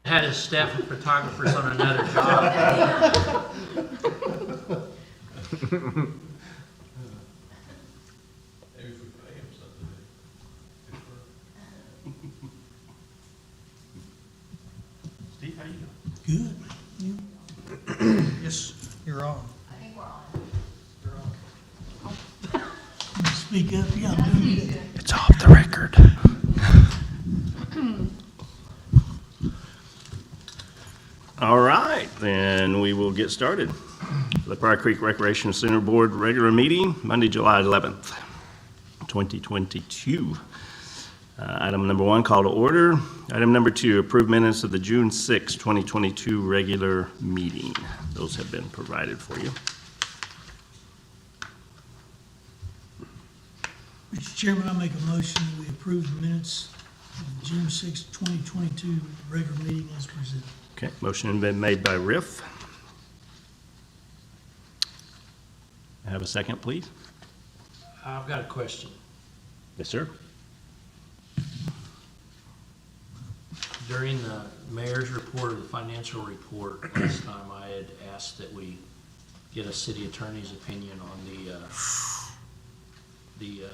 had his staff of photographers on another job. Maybe if we pay him something. Steve, how you doing? Good. You? Yes, you're on. I think we're on. Speak up, yeah, I'm doing good. It's off the record. All right, then we will get started. The Pryor Creek Recreation Center Board regular meeting, Monday, July 11th, 2022. Item number 1, call to order. Item number 2, approve minutes of the June 6, 2022 regular meeting. Those have been provided for you. Mr. Chairman, I make a motion that we approve the minutes of the June 6, 2022 regular meeting as presented. Okay, motion has been made by Riff. Have a second, please. I've got a question. Yes, sir. During the mayor's report or the financial report, last time I had asked that we get a city attorney's opinion on the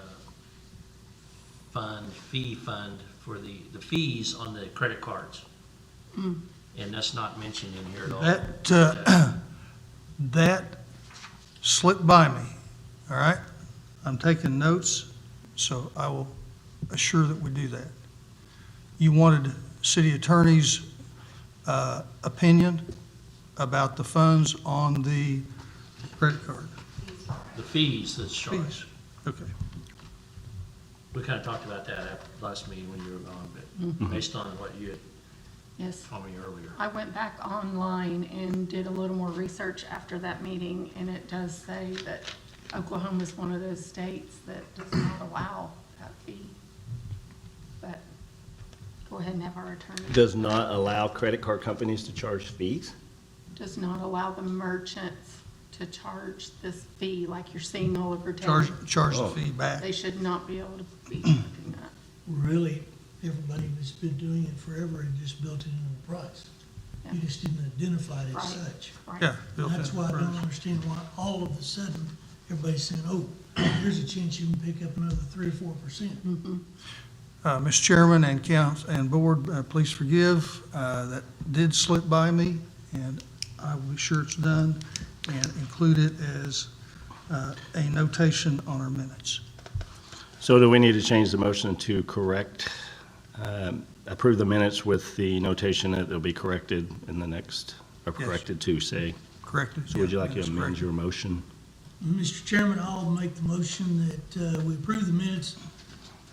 fee fund for the fees on the credit cards. And that's not mentioned in here at all. That slipped by me, all right? I'm taking notes, so I will assure that we do that. You wanted city attorney's opinion about the funds on the credit card? The fees that's charged. Fees. Okay. We kind of talked about that at last meeting when you were gone, but based on what you had Yes. told me earlier. I went back online and did a little more research after that meeting, and it does say that Oklahoma is one of those states that does not allow that fee. But go ahead and have our attorney. Does not allow credit card companies to charge fees? Does not allow the merchants to charge this fee like you're seeing all over town. Charge the Oh. fee back. They should not be able to be charging that. Really, everybody that's been doing it forever and just built it into the price. You just didn't identify it as Right. such. Right. Yeah. And built that's in why I the don't price. understand why all of a sudden, everybody's saying, oh, here's a chance you can pick up another 3 or 4%. Mr. Chairman and council and board, please forgive, that did slip by me, and I will be sure it's done and include it as a notation on our minutes. So do we need to change the motion to correct, approve the minutes with the notation that they'll be corrected in the next, or Yes. corrected to say? Corrected? So would you Yeah, like to that's amend correct. your motion? Mr. Chairman, I'll make the motion that we approve the minutes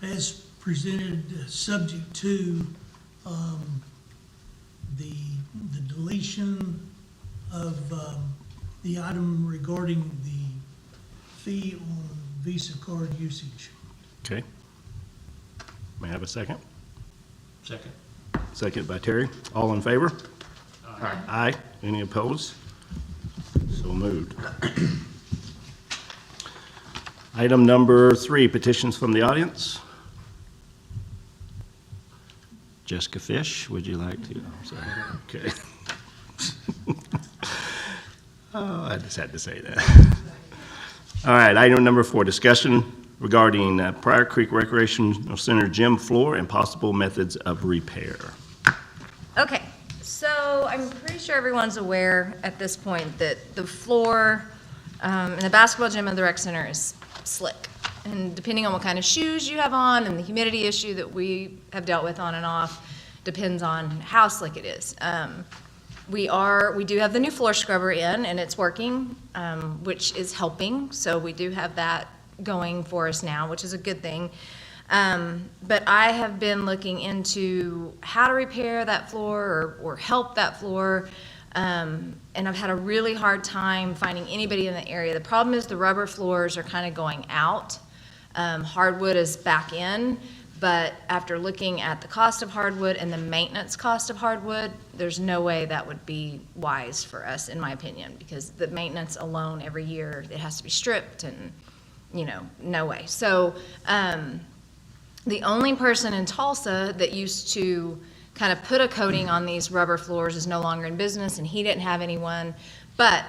as presented, subject to the deletion of the item regarding the fee on Visa card usage. Okay. May I have a second? Second. Second by Terry. All in favor? Aye. Any opposed? So moved. Item number 3, petitions from the audience. Jessica Fish, would you like to? I'm sorry. Okay. Oh, I just had to say that. All right, item number 4, discussion regarding Pryor Creek Recreational Center gym floor and possible methods of repair. Okay, so I'm pretty sure everyone's aware at this point that the floor in the basketball gym and the rec center is slick. And depending on what kind of shoes you have on and the humidity issue that we have dealt with on and off, depends on how slick it is. We do have the new floor scrubber in and it's working, which is helping. So we do have that going for us now, which is a good thing. But I have been looking into how to repair that floor or help that floor. And I've had a really hard time finding anybody in the area. The problem is the rubber floors are kind of going out. Hardwood is back in, but after looking at the cost of hardwood and the maintenance cost of hardwood, there's no way that would be wise for us, in my opinion, because the maintenance alone every year, it has to be stripped and, no way. So the only person in Tulsa that used to kind of put a coating on these rubber floors is no longer in business, and he didn't have anyone. But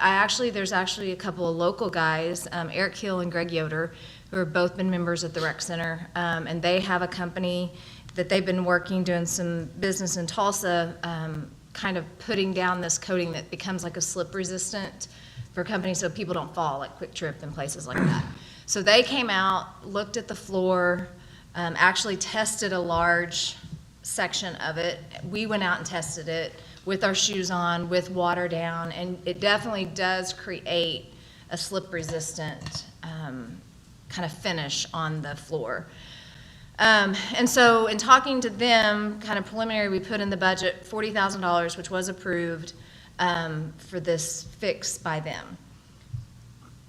there's actually a couple of local guys, Eric Hill and Greg Yoder, who have both been members at the rec center, and they have a company that they've been working, doing some business in Tulsa, kind of putting down this coating that becomes like a slip resistant for companies so people don't fall, like Quick Trip and places like that. So they came out, looked at the floor, actually tested a large section of it. We went out and tested it with our shoes on, with water down, and it definitely does create a slip resistant kind of finish on the floor. And so in talking to them, kind of preliminary, we put in the budget $40,000, which was approved for this fix by them.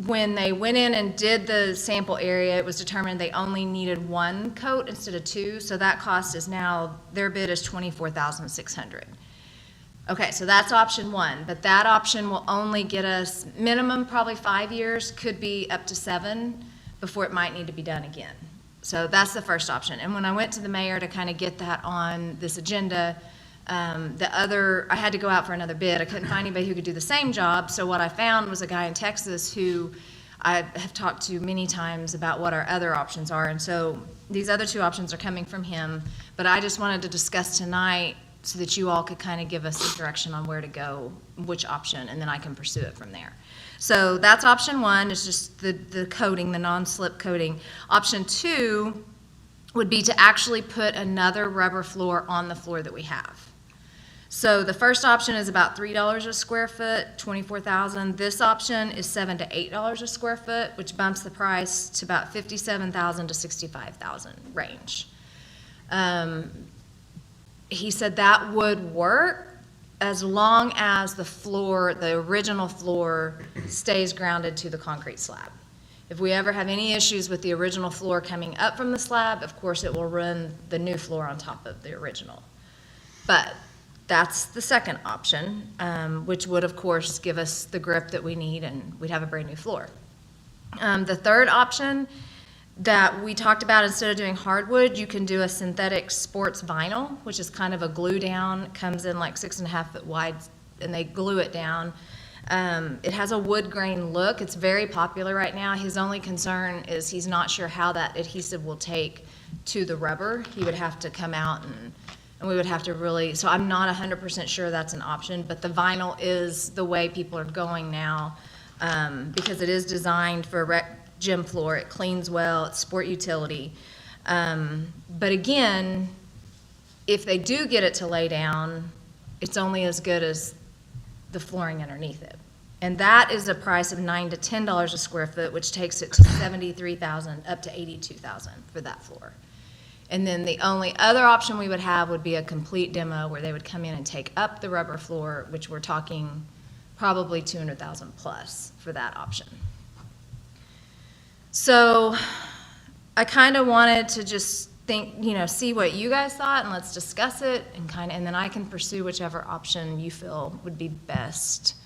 When they went in and did the sample area, it was determined they only needed one coat instead of two, so that cost is now, their bid is $24,600. Okay, so that's option one, but that option will only get us minimum probably 5 years, could be up to 7, before it might need to be done again. So that's the first option. And when I went to the mayor to kind of get that on this agenda, I had to go out for another bid. I couldn't find anybody who could do the same job, so what I found was a guy in Texas who I have talked to many times about what our other options are, and so these other two options are coming from him, but I just wanted to discuss tonight so that you all could kind of give us a direction on where to go, which option, and then I can pursue it from there. So that's option one, is just the coating, the non-slip coating. Option two would be to actually put another rubber floor on the floor that we have. So the first option is about $3 a square foot, $24,000. This option is $7 to $8 a square foot, which bumps the price to about $57,000 to $65,000 range. He said that would work as long as the floor, the original floor, stays grounded to the concrete slab. If we ever have any issues with the original floor coming up from the slab, of course it will run the new floor on top of the original. But that's the second option, which would of course give us the grip that we need, and we'd have a brand new floor. The third option that we talked about, instead of doing hardwood, you can do a synthetic sports vinyl, which is kind of a glue down, comes in like 6.5 foot wide, and they glue it down. It has a wood grain look. It's very popular right now. His only concern is he's not sure how that adhesive will take to the rubber. He would have to come out and we would have to really, so I'm not 100% sure that's an option, but the vinyl is the way people are going now, because it is designed for a gym floor. It cleans well, it's sport utility. But again, if they do get it to lay down, it's only as good as the flooring underneath it. And that is a price of $9 to $10 a square foot, which takes it to $73,000 up to $82,000 for that floor. And then the only other option we would have would be a complete demo where they would come in and take up the rubber floor, which we're talking probably $200,000 plus for that option. So I kind of wanted to just think, see what you guys thought, and let's discuss it, and then I can pursue whichever option you feel would be best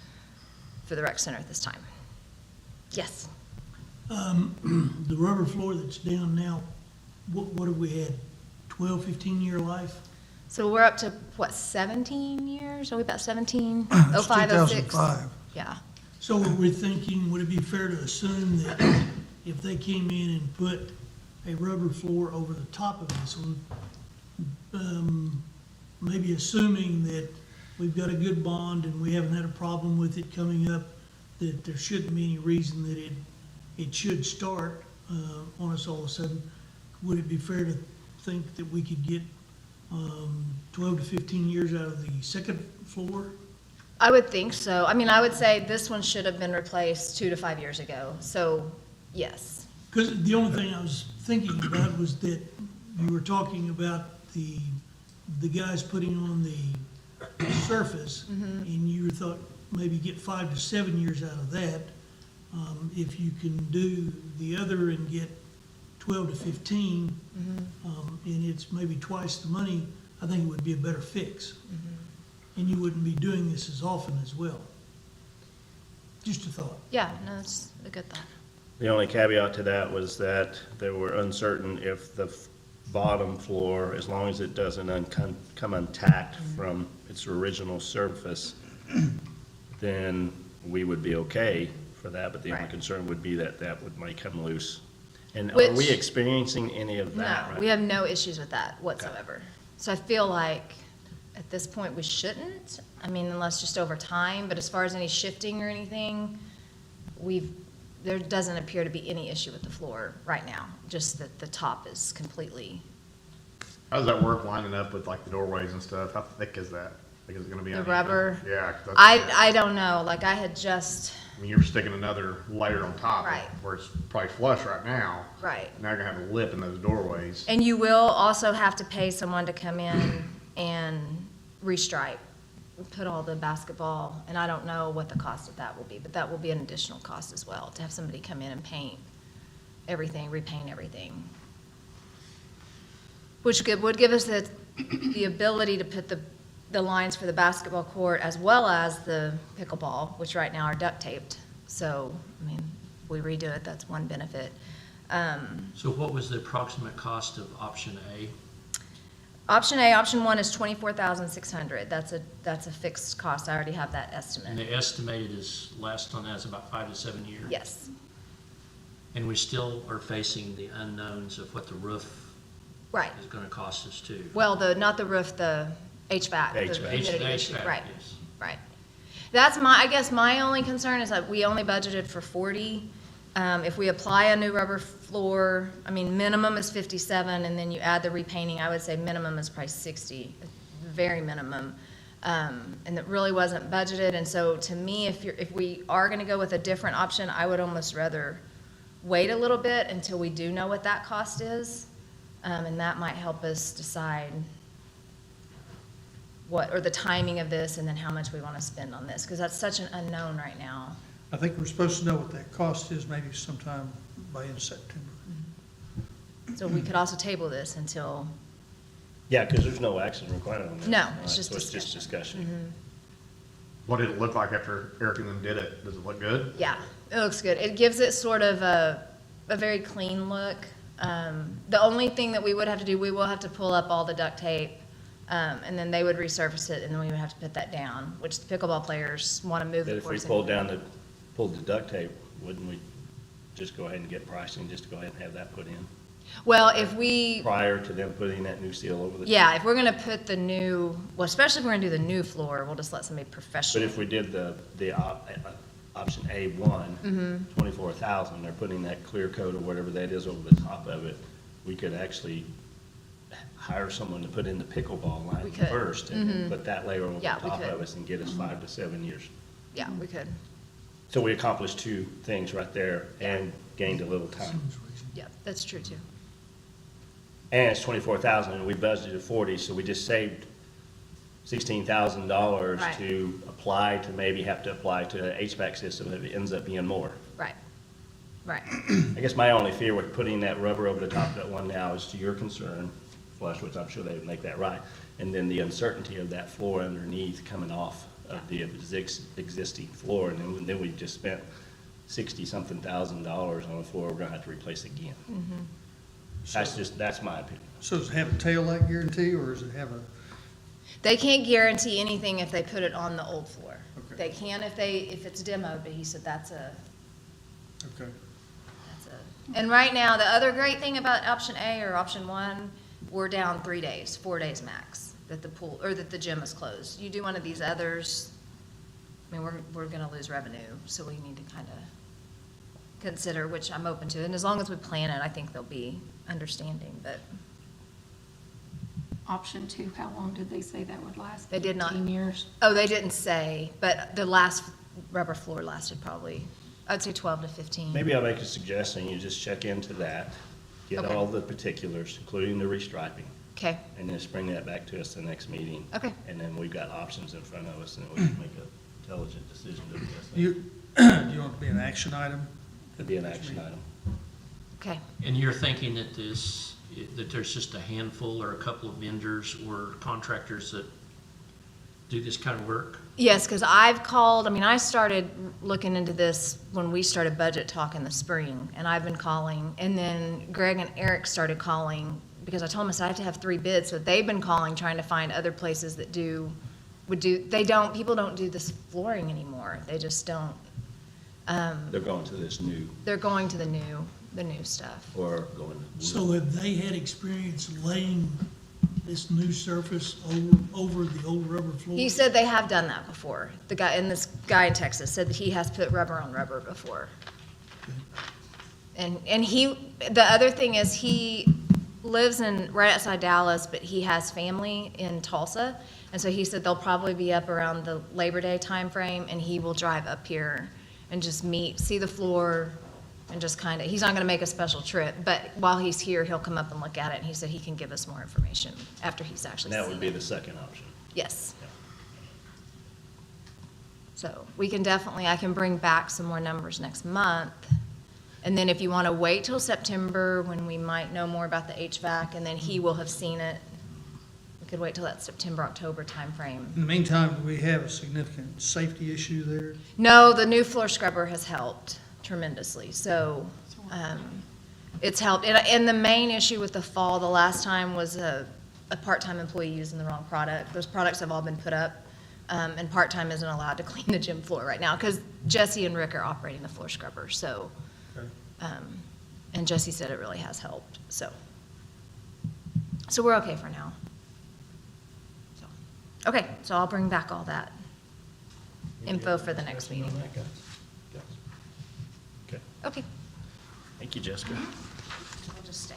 for the rec center at this time. Yes? The rubber floor that's down now, what have we had, 12, 15-year life? So we're up to, 17 years? Are we about 17? It's 05, 06? 2005. Yeah. So we're thinking, would it be fair to assume that if they came in and put a rubber floor over the top of this one, maybe assuming that we've got a good bond and we haven't had a problem with it coming up, that there shouldn't be any reason that it should start on us all of a sudden, would it be fair to think that we could get 12 to 15 years out of the second floor? I would think so. I mean, I would say this one should have been replaced 2 to 5 years ago. So, yes. Because the only thing I was thinking about was that you were talking about the guys putting on the surface, and you thought maybe get 5 to 7 years out of that. If you can do the other and get 12 to 15, and it's maybe twice the money, I think it would be a better fix. And you wouldn't be doing this as often as well. Just a thought. Yeah, no, that's a good thought. The only caveat to that was that they were uncertain if the bottom floor, as long as it doesn't come untacked from its original surface, then we would be okay for that, but the only Right. concern would be that that might come loose. And are Which- we experiencing any of No, that right we have no issues with that whatsoever. So I feel like at this point, we shouldn't. I mean, unless just over time, but as far as any shifting or anything, there doesn't appear to be any issue with the floor right now, just that the top is completely, How does that work lining up with like the doorways and stuff? How thick is that? Like, is it gonna be the uneven? rubber. Yeah. 'Cause I don't know, like I had just, I mean, you're sticking another layer on top of Right. where it's probably flush right now. right. Now you're gonna have a lip in those doorways. And you will also have to pay someone to come in and restripe, put all the basketball, and I don't know what the cost of that will be, but that will be an additional cost as well, to have somebody come in and paint everything, repaint everything. Which would give us the ability to put the lines for the basketball court as well as the pickleball, which right now are duct taped. So, I mean, if we redo it, that's one benefit. So what was the approximate cost of option A? Option A, option one is 24,600. That's a fixed cost. I already have that And estimate. the estimated is, last on that is about 5 to 7 years? Yes, And we still are facing the unknowns of what the roof right. is gonna cost us too. Well, not the roof, the HVAC. the HVAC. humidity issue. HVAC, Right, yes. right. I guess my only concern is that we only budgeted for 40. If we apply a new rubber floor, I mean, minimum is 57, and then you add the repainting, I would say minimum is probably 60, very minimum. And it really wasn't budgeted, and so to me, if we are gonna go with a different option, I would almost rather wait a little bit until we do know what that cost is, and that might help us decide or the timing of this, and then how much we wanna spend on this, because that's such an unknown right now. I think we're supposed to know what that cost is maybe sometime by in September. So we could also table this until, Yeah, because there's no action required on this. No, All it's right, just so it's just discussion. What did it look like after Eric and them did it? Does it look good? yeah, it looks good. It gives it sort of a very clean look. The only thing that we would have to do, we will have to pull up all the duct tape, and then they would resurface it, and then we would have to put that down, which the pickleball players want to move But the if we courts. pulled the duct tape, wouldn't we just go ahead and get pricing, just to go ahead and have that put in? Well, if we, Prior to them putting that new seal over the top? yeah, if we're gonna put the new, well, especially if we're gonna do the new floor, we'll just let somebody But professional. if we did the option A1, 24,000, they're putting that clear coat or whatever that is over the top of it, we could actually hire someone to put in the pickleball We line could. first and then put that layer over the Yeah, we top could. of us and get us 5 to 7 years. Yeah, we could. So we accomplished two things right there and gained a little time. Yeah, that's true too. And it's 24,000 and we budgeted 40, so we just saved $16,000 Right. to apply to maybe have to apply to an HVAC system if it ends up being more. Right, right. I guess my only fear with putting that rubber over the top of that one now is to your concern, Flush, which I'm sure they would make that right, and then the uncertainty of that floor underneath coming off of the existing floor, and then we just spent 60-something thousand dollars on a floor we're gonna have to replace again. That's my opinion. So does it have a tail light guarantee, or does it have a, They can't guarantee anything if they put it on the old floor. Okay. They can if it's demoed, but he said that's a, okay. and right now, the other great thing about option A or option one, we're down 3 days, 4 days max, that the pool, or that the gym is closed. You do one of these others, I mean, we're gonna lose revenue, so we need to kind of consider, which I'm open to, and as long as we plan it, I think they'll be understanding, but Option two, how long did they say that would last? They did not. 15 years? oh, they didn't say, but the last rubber floor lasted probably, I'd say 12 to 15. Maybe I'll make a suggestion, you just check into that, get Okay. all the particulars, including the restriping, Okay, and then just bring that back to us the next meeting. okay. And then we've got options in front of us, and we can make an intelligent decision to this. You, do you want it to be an action item? It'd be an action item. Okay. And you're thinking that that there's just a handful or a couple of vendors or contractors that do this kind of work? Yes, because I've called, I mean, I started looking into this when we started budget talk in the spring, and I've been calling, and then Greg and Eric started calling because I told them, I said, I have to have 3 bids, so they've been calling, trying to find other places that people don't do this flooring anymore. They just don't. They're going to this new, They're going to the new stuff. or going to. So have they had experience laying this new surface over the old rubber floor? He said they have done that before. This guy in Texas said that he has put rubber on rubber before. And the other thing is he lives right outside Dallas, but he has family in Tulsa. And so he said they'll probably be up around the Labor Day timeframe, and he will drive up here and just see the floor, and just kind of, he's not going to make a special trip, but while he's here, he'll come up and look at it, and he said he can give us more information after he's actually seen it. That would be the second option. Yes. Yeah. So we can I can bring back some more numbers next month. And then if you want to wait till September, when we might know more about the HVAC, and then he will have seen it, we could wait till that September, October timeframe. In the meantime, do we have a significant safety issue there? No, the new floor scrubber has helped tremendously, so it's helped. And the main issue with the fall, the last time, was a part-time employee using the wrong product. Those products have all been put up, and part-time isn't allowed to clean the gym floor right now, because Jesse and Rick are operating the floor scrubber, so. And Jesse said it really has helped, so we're okay for now. Okay, so I'll bring back all that info for the next meeting. Okay, Okay, thank you, Jessica. I'll just stay.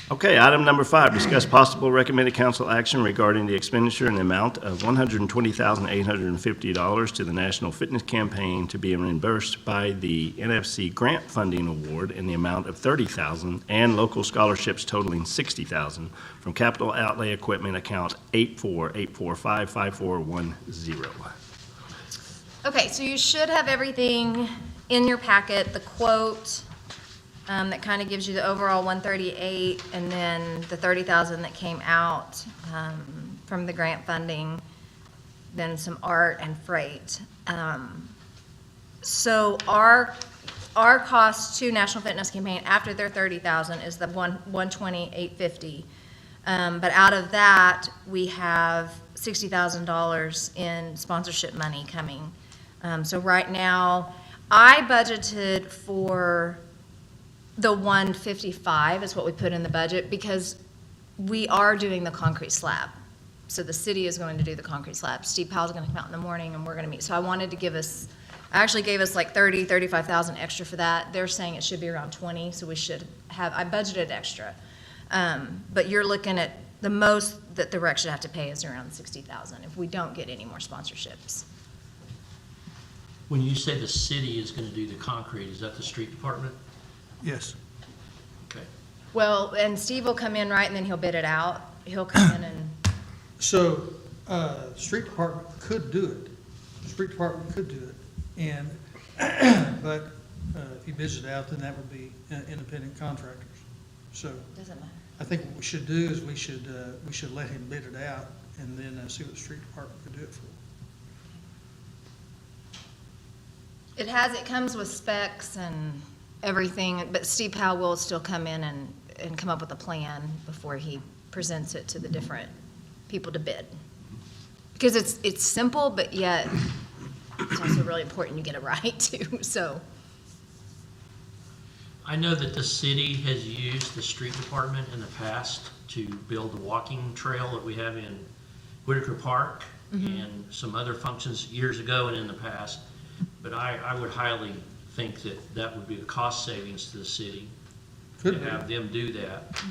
Okay, item number 5, discuss possible recommended council action regarding the expenditure in the amount of $120,850 to the National Fitness Campaign to be reimbursed by the NFC Grant Funding Award in the amount of $30,000 and local scholarships totaling $60,000 from capital outlay equipment account 848455410. Okay, so you should have everything in your packet, the quote, that kind of gives you the overall 138, and then the 30,000 that came out from the grant funding, then some art and freight. So our cost to National Fitness Campaign after their 30,000 is the 120,850. But out of that, we have $60,000 in sponsorship money coming. So right now, I budgeted for the 155 is what we put in the budget, because we are doing the concrete slab. So the city is going to do the concrete slab. Steve Powell's going to come out in the morning, and we're going to meet. So I wanted to I actually gave us like 35,000 extra for that. They're saying it should be around 20, so we should have, I budgeted extra. But you're looking at the most that the rec should have to pay is around 60,000 if we don't get any more sponsorships. When you say the city is going to do the concrete, is that the street department? Yes. Okay. Well, and Steve will come in, right, and then he'll bid it out. He'll come in and, So, street department could do it. The street department could do it. And, but if he bids it out, then that would be independent contractors. So doesn't matter. I think what we should do is we should let him bid it out and then see what the street department could do it for. It comes with specs and everything, but Steve Powell will still come in and come up with a plan before he presents it to the different people to bid. Because it's simple, but yet it's also really important you get it right too, so. I know that the city has used the street department in the past to build the walking trail that we have in Whitaker Park and some other functions years ago and in the past. But I would highly think that would be a cost savings to the city to Could be. have them do that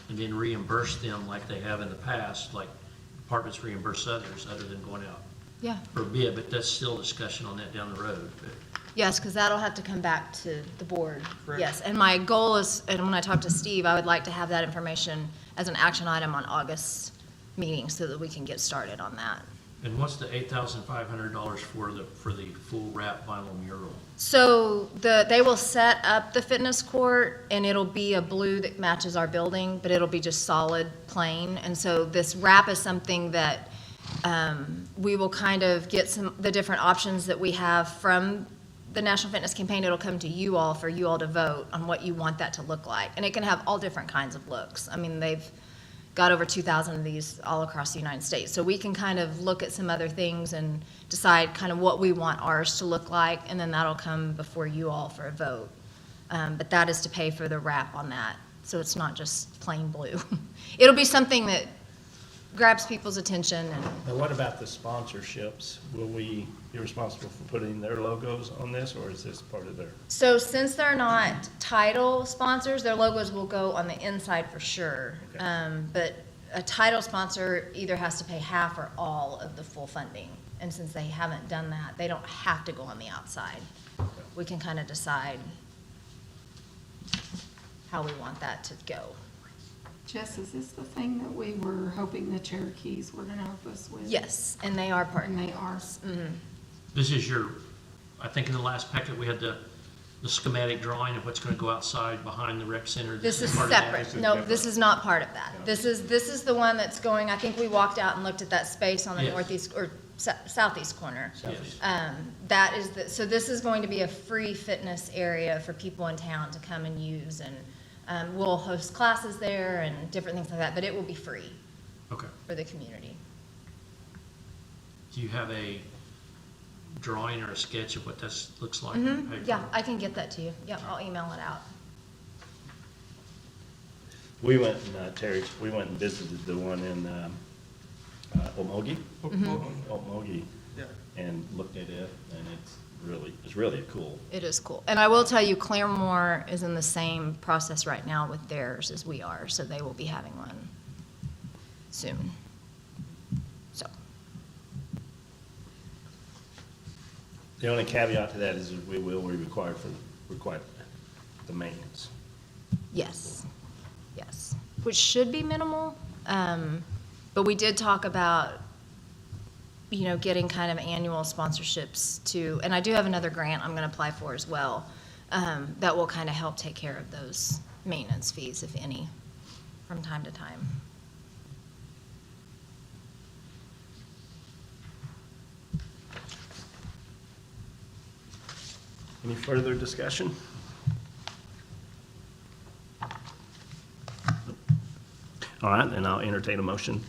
and then reimburse them like they have in the past, like departments reimburse others other than going out Yeah. for a bid, but that's still discussion on that down the road. But Yes, because that'll have to come back to the board. Correct. Yes, and my goal is, and when I talk to Steve, I would like to have that information as an action item on August meeting so that we can get started on that. And what's the $8,500 for the full wrap vinyl mural? So they will set up the fitness court, and it'll be a blue that matches our building, but it'll be just solid plain. And so this wrap is something that we will kind of get the different options that we have from the National Fitness Campaign, it'll come to you all for you all to vote on what you want that to look like. And it can have all different kinds of looks. I mean, they've got over 2,000 of these all across the United States. So we can kind of look at some other things and decide kind of what we want ours to look like, and then that'll come before you all for a vote. But that is to pay for the wrap on that, so it's not just plain blue. It'll be something that grabs people's attention and Now, what about the sponsorships? Will we be responsible for putting their logos on this, or is this part of their? so since they're not title sponsors, their logos will go on the inside for sure. Okay. But a title sponsor either has to pay half or all of the full funding. And since they haven't done that, they don't have to go on the outside. We can kind of decide how we want that to go. Jess, is this the thing that we were hoping the Cherokees were gonna help us with? Yes, and they are part. And they are. This is your, I think in the last packet, we had the schematic drawing of what's gonna go outside behind the rec center. This is part of that. separate. No, this is not part of that. This is the one that's going, I think we walked out and looked at that space on the Yes. northeast, or southeast corner. Yes. That is so this is going to be a free fitness area for people in town to come and use, and we'll host classes there and different things like that, but it will be free Okay. for the community. Do you have a drawing or a sketch of what this looks like? on paper? Yeah, I can get that to you. Yeah, I'll email it out. We went, Terry, we went and visited the one in Omogi. Omogi. Yeah. And looked at it, and it's really cool. It is cool. And I will tell you, Claremore is in the same process right now with theirs as we are, so they will be having one soon. So, The only caveat to that is we will be required the maintenance. yes, which should be minimal. But we did talk about, getting kind of annual sponsorships too. And I do have another grant I'm going to apply for as well, that will kind of help take care of those maintenance fees, if any, from time to time. Any further discussion? All right, then I'll entertain a motion.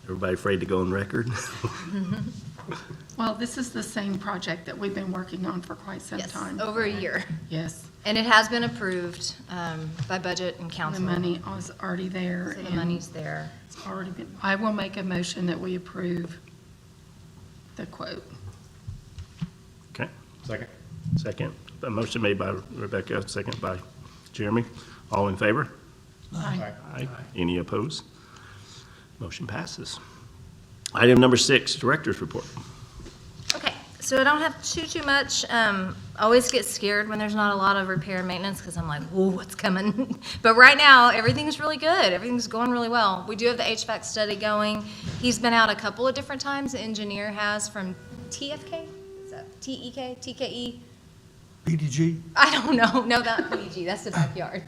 Everybody afraid to go on record? Well, this is the same project that we've been working on for quite some Yes, time. over a year. Yes. And it has been approved by budget and The council. money was already there. So the and money's there. It's already been, I will make a motion that we approve the quote. Okay, Second. second. A motion made by Rebecca, second by Jeremy. All in favor? Aye. Aye. Any opposed? Motion passes. Item number 6, Director's Report. Okay, so I don't have too much. I always get scared when there's not a lot of repair and maintenance because I'm like, whoa, what's coming? But right now, everything's really good. Everything's going really well. We do have the HVAC study going. He's been out a couple of different times. The engineer has from TFK, is that TEK, TKE? PDG? I don't know. No, not PG. That's the backyard.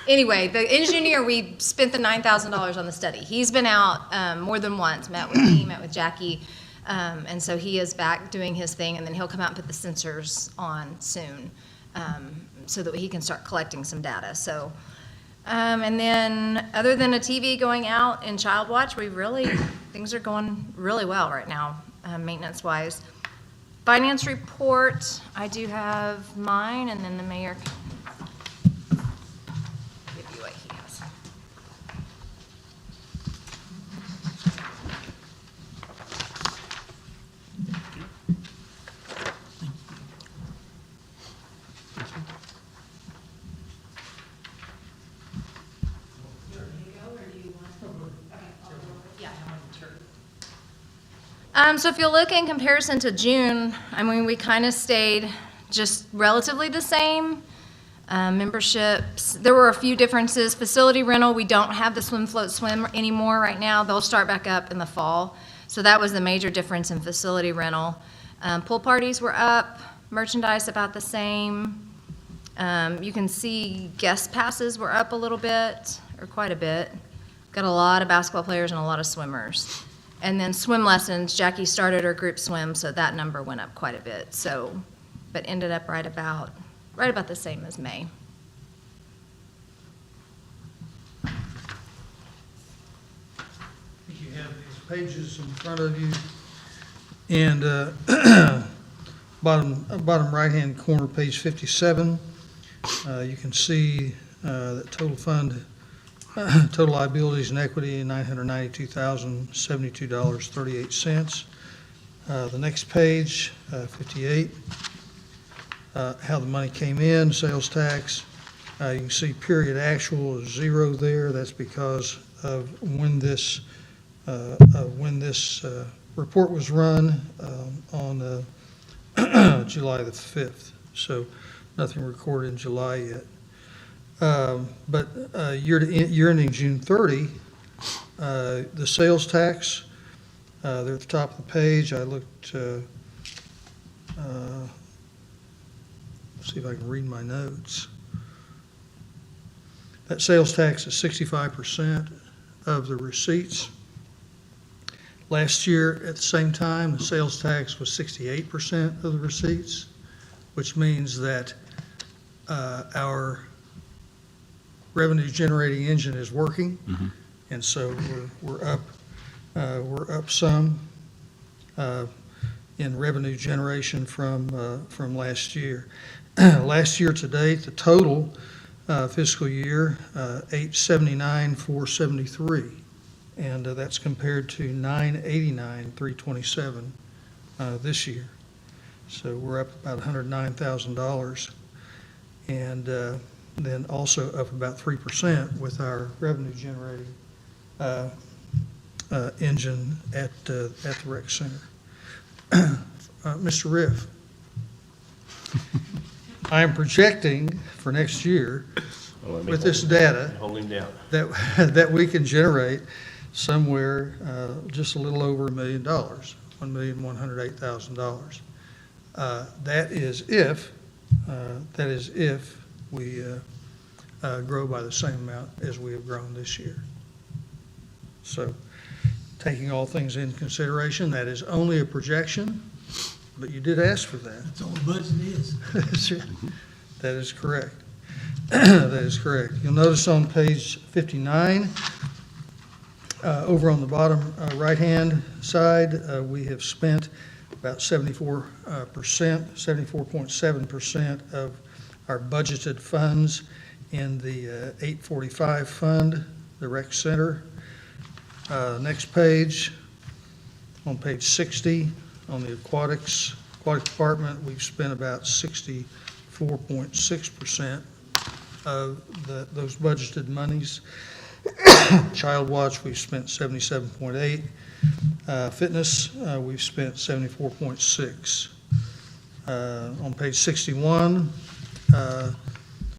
Anyway, the engineer, we spent the $9,000 on the study. He's been out more than once, met with me, met with Jackie. And so he is back doing his thing, and then he'll come out and put the sensors on soon so that he can start collecting some data. So, and then other than a TV going out in Child Watch, things are going really well right now, maintenance-wise. Finance report, I do have mine, and then the mayor can give you what he has. So if you look in comparison to June, I mean, we kind of stayed just relatively the same. Memberships, there were a few differences. Facility rental, we don't have the swim, float, swim anymore right now. They'll start back up in the fall. So that was the major difference in facility rental. Pool parties were up, merchandise about the same. You can see guest passes were up a little bit, or quite a bit. Got a lot of basketball players and a lot of swimmers. And then swim lessons, Jackie started her group swim, so that number went up quite a bit. So, but ended up right about the same as May. You have these pages in front of you, and bottom right-hand corner, page 57, you can see that total fund, total liabilities and equity, $992,072.38. The next page, 58, how the money came in, sales tax. You can see period actual is zero there. That's because of when this report was run on July the 5th. So nothing recorded in July yet. But year ending June 30, the sales tax, they're at the top of the page. I looked, let's see if I can read my notes. That sales tax is 65% of the receipts. Last year, at the same time, the sales tax was 68% of the receipts, which means that our revenue-generating engine is working, and so we're up some in revenue generation from last year. Last year to date, the total fiscal year, 879,473. And that's compared to 989,327 this year. So we're up about $109,000. And then also up about 3% with our revenue generating engine at the rec center. Mr. Riff, I am projecting for next year with this data Hold him down. that we can generate somewhere just a little over $1 million, $1,108,000. That is if we grow by the same amount as we have grown this year. So, taking all things into consideration, that is only a projection, but you did ask for that. That's all the budget is. That's right. That is correct. That is correct. You'll notice on page 59, over on the bottom right-hand side, we have spent about 74.7% of our budgeted funds in the 845 fund, the rec center. Next page, on page 60, on the aquatic department, we've spent about 64.6% of those budgeted monies. Child Watch, we've spent 77.8. Fitness, we've spent 74.6. On page 61,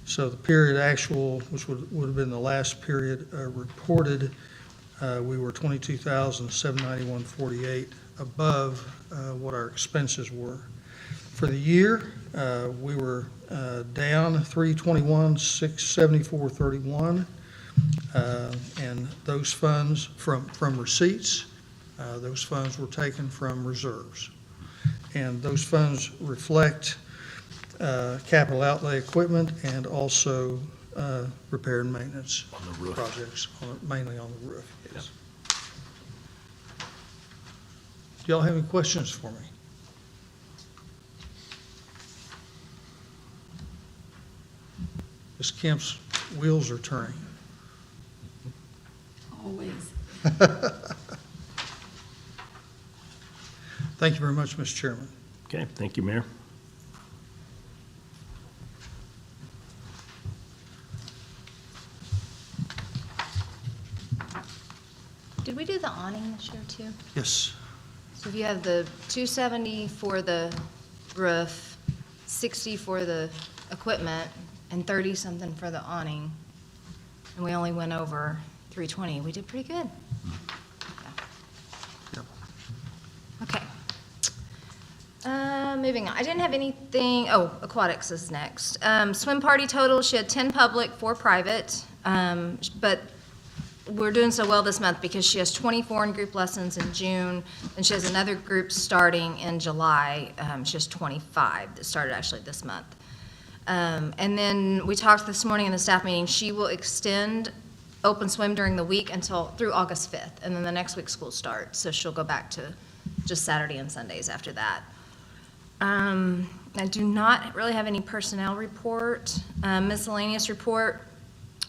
so the period actual, which would have been the last period reported, we were $22,791.48 above what our expenses were. For the year, we were down $321,674.31. And those funds from receipts, those funds were taken from reserves. And those funds reflect capital outlay equipment and also repair and maintenance projects, mainly on the roof. Yes. Do y'all have any questions for me? Ms. Kemp's wheels are turning. Always. Thank you very much, Mr. Chairman. Okay, thank you, Mayor. Did we do the awning this year too? Yes. So if you have the 270 for the roof, 60 for the equipment, and 30-something for the awning, and we only went over 320, we did pretty good. Yeah. Yep. Okay. Moving on, I didn't have anything, aquatics is next. Swim party total, she had 10 public, 4 private, but we're doing so well this month because she has 24 in group lessons in June, and she has another group starting in July. She has 25 that started actually this month. And then we talked this morning in the staff meeting, she will extend open swim during the week through August 5th, and then the next week school starts, so she'll go back to just Saturday and Sundays after that. I do not really have any personnel report. Miscellaneous report,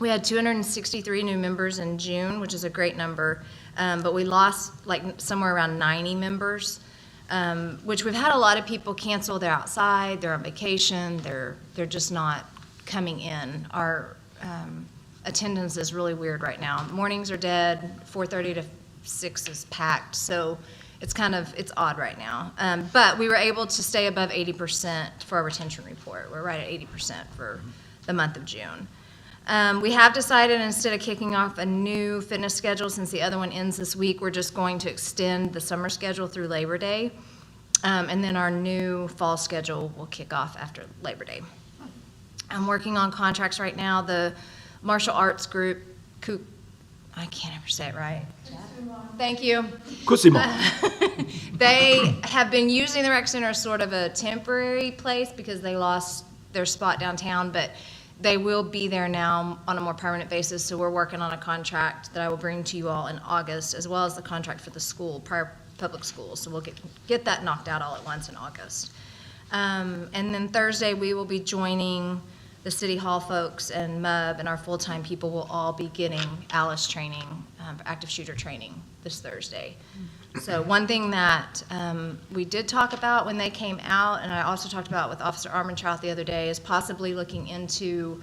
we had 263 new members in June, which is a great number, but we lost like somewhere around 90 members, which we've had a lot of people cancel. They're outside, they're on vacation, they're just not coming in. Our attendance is really weird right now. Mornings are dead, 4:30 to 6 is packed, so it's odd right now. But we were able to stay above 80% for our retention report. We're right at 80% for the month of June. We have decided, instead of kicking off a new fitness schedule, since the other one ends this week, we're just going to extend the summer schedule through Labor Day. And then our new fall schedule will kick off after Labor Day. I'm working on contracts right now. The martial arts group, I can't ever say it right. Thank you. They have been using the rec center as sort of a temporary place because they lost their spot downtown, but they will be there now on a more permanent basis. So we're working on a contract that I will bring to you all in August, as well as the contract for the school, Pryor Public Schools. So we'll get that knocked out all at once in August. And then Thursday, we will be joining the City Hall folks and MUB, and our full-time people will all be getting ALICE training, active shooter training this Thursday. So one thing that we did talk about when they came out, and I also talked about with Officer Armentrout the other day, is possibly looking into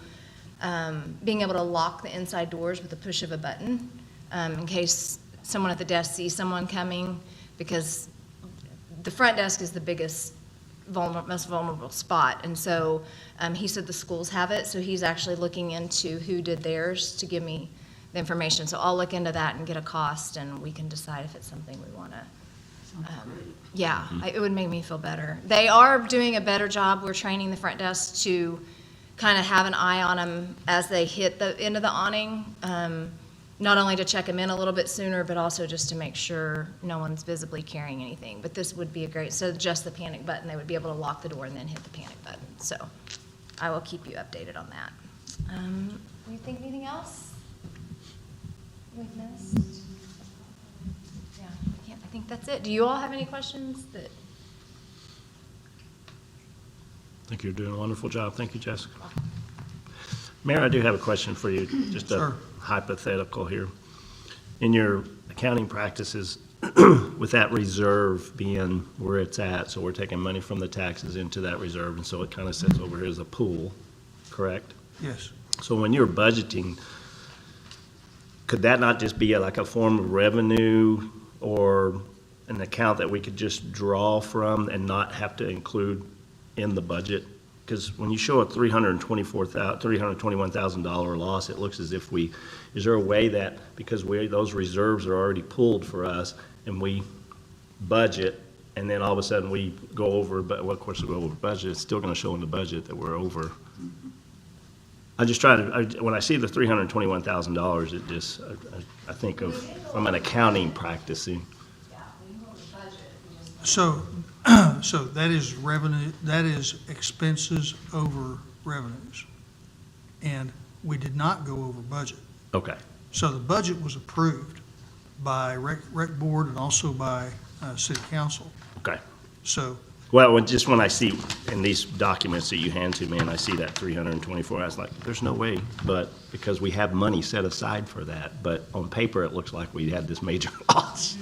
being able to lock the inside doors with the push of a button in case someone at the desk sees someone coming, because the front desk is the biggest most vulnerable spot, and so he said the schools have it, so he's actually looking into who did theirs to give me the information. So I'll look into that and get a cost, and we can decide if it's something we want to. It would make me feel better. They are doing a better job. We're training the front desk to kind of have an eye on them as they hit the end of the awning, not only to check them in a little bit sooner, but also just to make sure no one's visibly carrying anything. But this would be a great, so just the panic button, they would be able to lock the door and then hit the panic button. So I will keep you updated on that. You think anything else we've missed? Yeah, I think that's it. Do you all have any questions that? I think you're doing a wonderful job. Thank you, Jessica. Mayor, I do have a question for you, just a hypothetical here. In your accounting practices, with that reserve being where it's at, so we're taking money from the taxes into that reserve, and so it kind of sits over here as a pool, correct? Yes. So when you're budgeting, could that not just be like a form of revenue or an account that we could just draw from and not have to include in the budget? Because when you show a $321,000 loss, it looks as if is there a way that, because those reserves are already pooled for us, and we budget, and then all of a sudden we go over, but well, of course we go over budget, it's still going to show in the budget that we're over. I'm just trying to, when I see the $321,000, it just, I think of, from an accounting practicing. So that is revenue, that is expenses over revenues. And we did not go over budget. Okay. So the budget was approved by rec board and also by city council. Okay. So, Well, just when I see in these documents that you hand to me and I see that 324, I was like, there's no way, but because we have money set aside for that, but on paper, it looks like we had this major loss.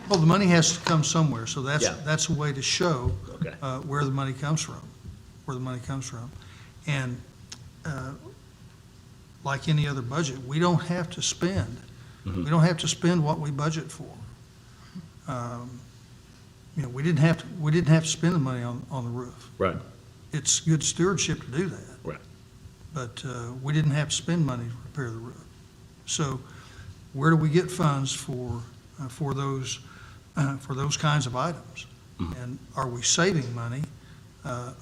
well, the money has to come somewhere, so Yeah. that's a way to show Okay. where the money comes from, And like any other budget, we don't have to spend. Mhm. We don't have to spend what we budget for. We didn't have to spend the money on the roof. Right, It's good stewardship to do that, right. but we didn't have to spend money to repair the roof. So where do we get funds for those kinds of items? And are we saving money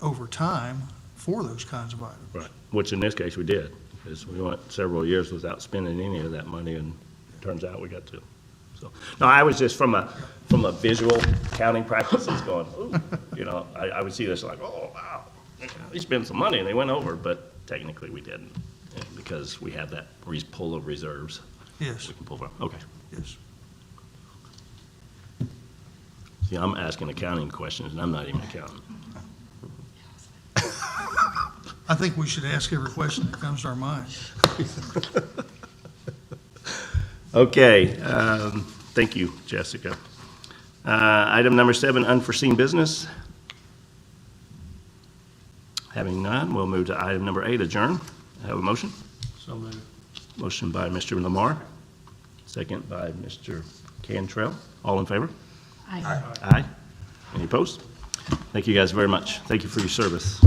over time for those kinds of items? Right, which in this case we did, because we went several years without spending any of that money, and turns out we got to. So, no, I was just from a visual accounting practices going, ooh, you know, I would see this like, oh, wow, they spent some money and they went over, but technically we didn't, because we have that pool of reserves Yes, we can pull from. Okay. yes. See, I'm asking accounting questions, and I'm not even an accountant. I think we should ask every question that comes to our mind. Okay, thank you, Jessica. Item number 7, unforeseen business. Having none, we'll move to item number 8, adjourn. Have a motion? So moved. Motion by Mr. Lamar, second by Mr. Cantrell. All in favor? Aye. Aye. Any opposed? Thank you guys very much. Thank you for your service.